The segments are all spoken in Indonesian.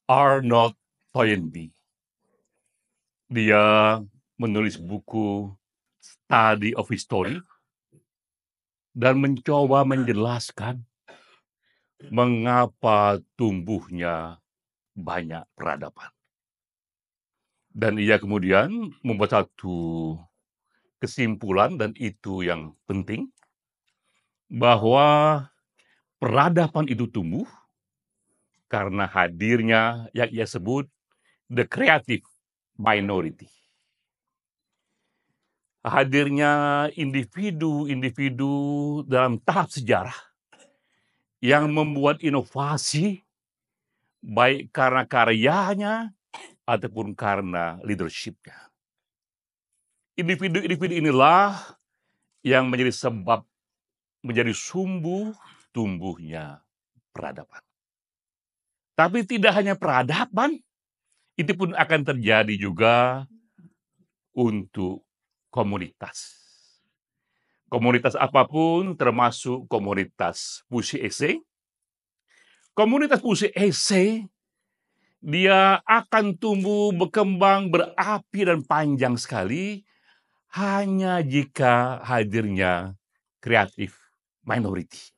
Arnold Toynbee. Dia menulis buku Study of History dan mencoba menjelaskan mengapa tumbuhnya banyak peradaban. Dan ia kemudian membuat satu kesimpulan, dan itu yang penting, bahwa peradaban itu tumbuh karena hadirnya yang ia sebut the creative minority. Hadirnya individu-individu dalam tahap sejarah yang membuat inovasi, baik karena karyanya ataupun karena leadership-nya. Individu-individu inilah yang menjadi sebab, menjadi sumbu tumbuhnya peradaban. Tapi tidak hanya peradaban, itu pun akan terjadi juga untuk komunitas. Komunitas apapun, termasuk komunitas puisi esai. Komunitas puisi esai, dia akan tumbuh, berkembang, berapi, dan panjang sekali hanya jika hadirnya creative minority.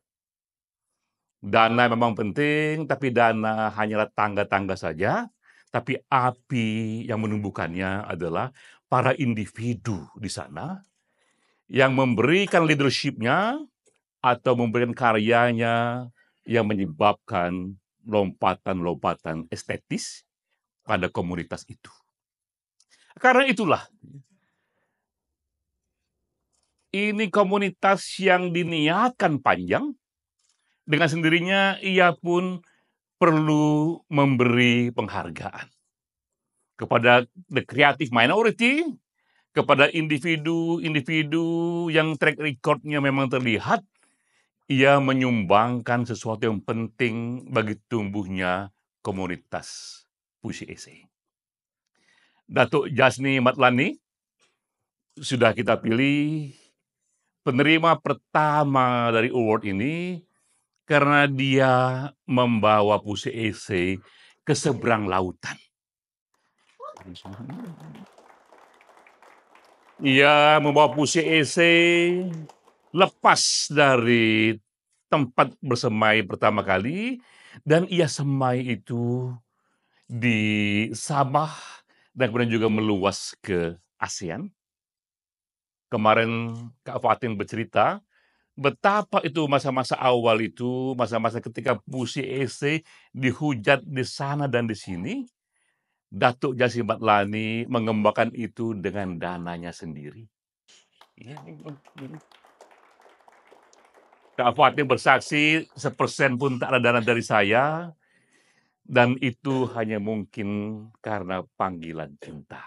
Dana memang penting, tapi dana hanyalah tangga-tangga saja. Tapi api yang menumbuhkannya adalah para individu di sana yang memberikan leadership-nya atau memberikan karyanya yang menyebabkan lompatan-lompatan estetis pada komunitas itu. Karena itulah, ini komunitas yang diniatkan panjang, dengan sendirinya ia pun perlu memberi penghargaan kepada the creative minority, kepada individu-individu yang track record-nya memang terlihat, ia menyumbangkan sesuatu yang penting bagi tumbuhnya komunitas puisi esai. Datuk Jasni Matlani sudah kita pilih penerima pertama dari award ini karena dia membawa puisi esai ke seberang lautan. Ia membawa puisi esai lepas dari tempat bersemai pertama kali, dan ia semai itu di Sabah dan kemudian juga meluas ke ASEAN. Kemarin Kak Fatin bercerita betapa itu masa-masa awal itu, masa-masa ketika puisi esai dihujat di sana dan di sini. Datuk Jasni Matlani mengembangkan itu dengan dananya sendiri. Kak Fatin bersaksi 1% pun tak ada dana dari saya, dan itu hanya mungkin karena panggilan cinta.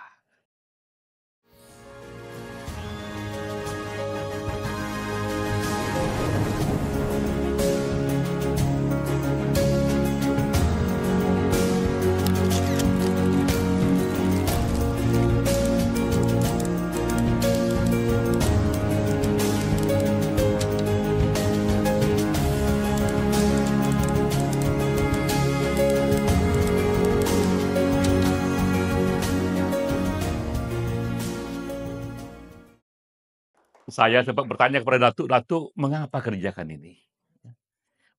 Saya sempat bertanya kepada Datuk, mengapa kerjakan ini?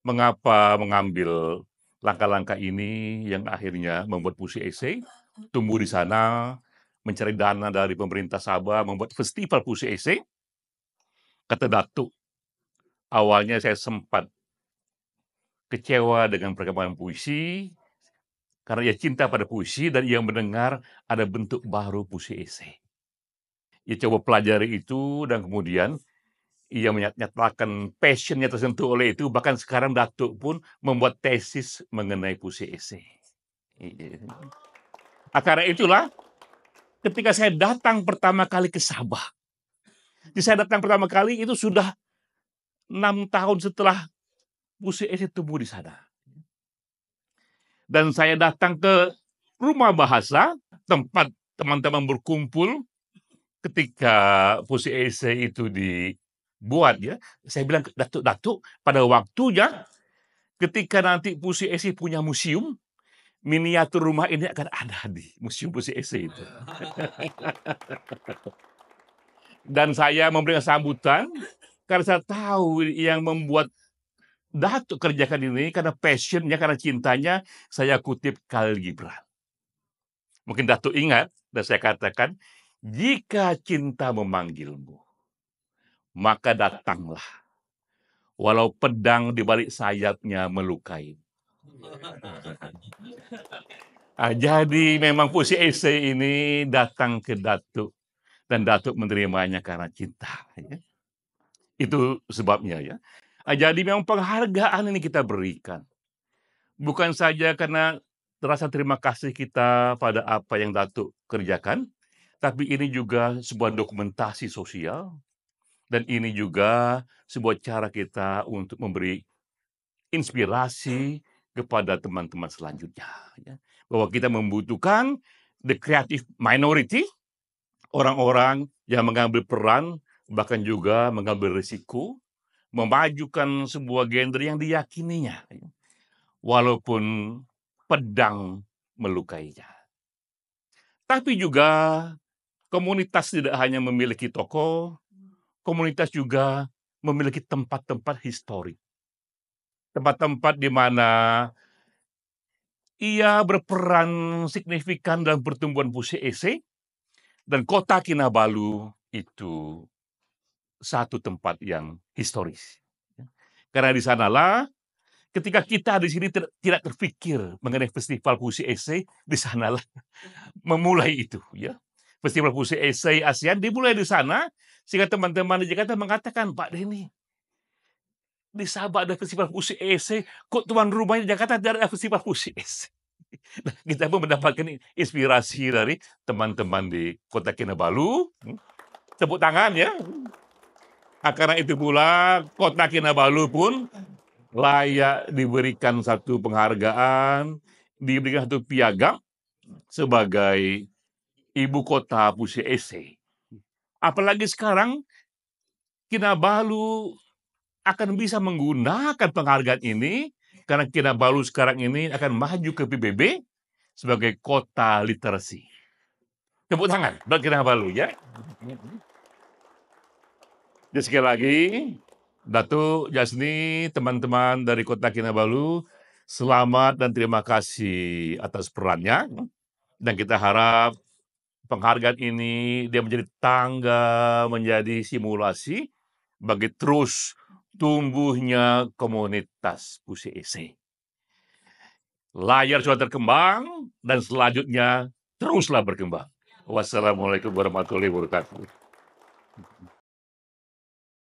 Mengapa mengambil langkah-langkah ini yang akhirnya membuat puisi esai, tumbuh di sana, mencari dana dari pemerintah Sabah, membuat festival puisi esai? Kata Datuk, awalnya saya sempat kecewa dengan perkembangan puisi, karena ia cinta pada puisi dan ia mendengar ada bentuk baru puisi esai. Ia coba pelajari itu dan kemudian ia menyatakan passion-nya tersentuh oleh itu, bahkan sekarang Datuk pun membuat tesis mengenai puisi esai. Karena itulah, ketika saya datang pertama kali ke Sabah, saya datang pertama kali itu sudah 6 tahun setelah puisi esai tumbuh di sana. Dan saya datang ke rumah bahasa, tempat teman-teman berkumpul ketika puisi esai itu dibuat, ya. Saya bilang, Datuk, pada waktunya ketika nanti puisi esai punya museum, miniatur rumah ini akan ada di Museum Puisi Ese itu. Dan saya memberikan sambutan, karena saya tahu yang membuat Datuk kerjakan ini karena passion-nya, karena cintanya, saya kutip Khalil Gibran. Mungkin Datuk ingat, dan saya katakan, "Jika cinta memanggilmu, maka datanglah, walau pedang di balik sayapnya melukai." Jadi memang Puisi Ese ini datang ke Datuk, dan Datuk menerimanya karena cinta, ya. Itu sebabnya, ya. Jadi memang penghargaan ini kita berikan. Bukan saja karena rasa terima kasih kita pada apa yang Datuk kerjakan, tapi ini juga sebuah dokumentasi sosial, dan ini juga sebuah cara kita untuk memberi inspirasi kepada teman-teman selanjutnya, ya. Bahwa kita membutuhkan the creative minority, orang-orang yang mengambil peran, bahkan juga mengambil risiko, memajukan sebuah genre yang diyakininya, ya. Walaupun pedang melukainya. Tapi juga komunitas tidak hanya memiliki tokoh, komunitas juga memiliki tempat-tempat historik. Tempat-tempat di mana ia berperan signifikan dalam pertumbuhan Puisi Ese, dan kota Kinabalu itu satu tempat yang historis. Karena di sanalah ketika kita di sini tidak terpikir mengenai festival Puisi Ese, di sanalah memulai itu, ya. Festival Puisi Esai ASEAN dimulai di sana, sehingga teman-teman di Jakarta mengatakan, "Pak Denny, di Sabah ada festival Puisi Esai, kok tuan rumahnya di Jakarta tidak ada festival Puisi Esai?" Nah, kita pun mendapatkan inspirasi dari teman-teman di Kota Kinabalu. Tepuk tangan, ya. Karena itu pula Kota Kinabalu pun layak diberikan satu penghargaan, diberikan satu piagam sebagai ibu kota Puisi Ese. Apalagi sekarang Kinabalu akan bisa menggunakan penghargaan ini, karena Kinabalu sekarang ini akan maju ke PBB sebagai kota literasi. Tepuk tangan buat Kinabalu, ya. Jadi sekali lagi, Datuk Jasni, teman-teman dari Kota Kinabalu, selamat dan terima kasih atas perannya. Dan kita harap penghargaan ini dia menjadi tangga, menjadi simulasi bagi terus tumbuhnya komunitas Puisi Ese. Layar sudah terkembang, dan selanjutnya teruslah berkembang. Wassalamualaikum warahmatullahi wabarakatuh.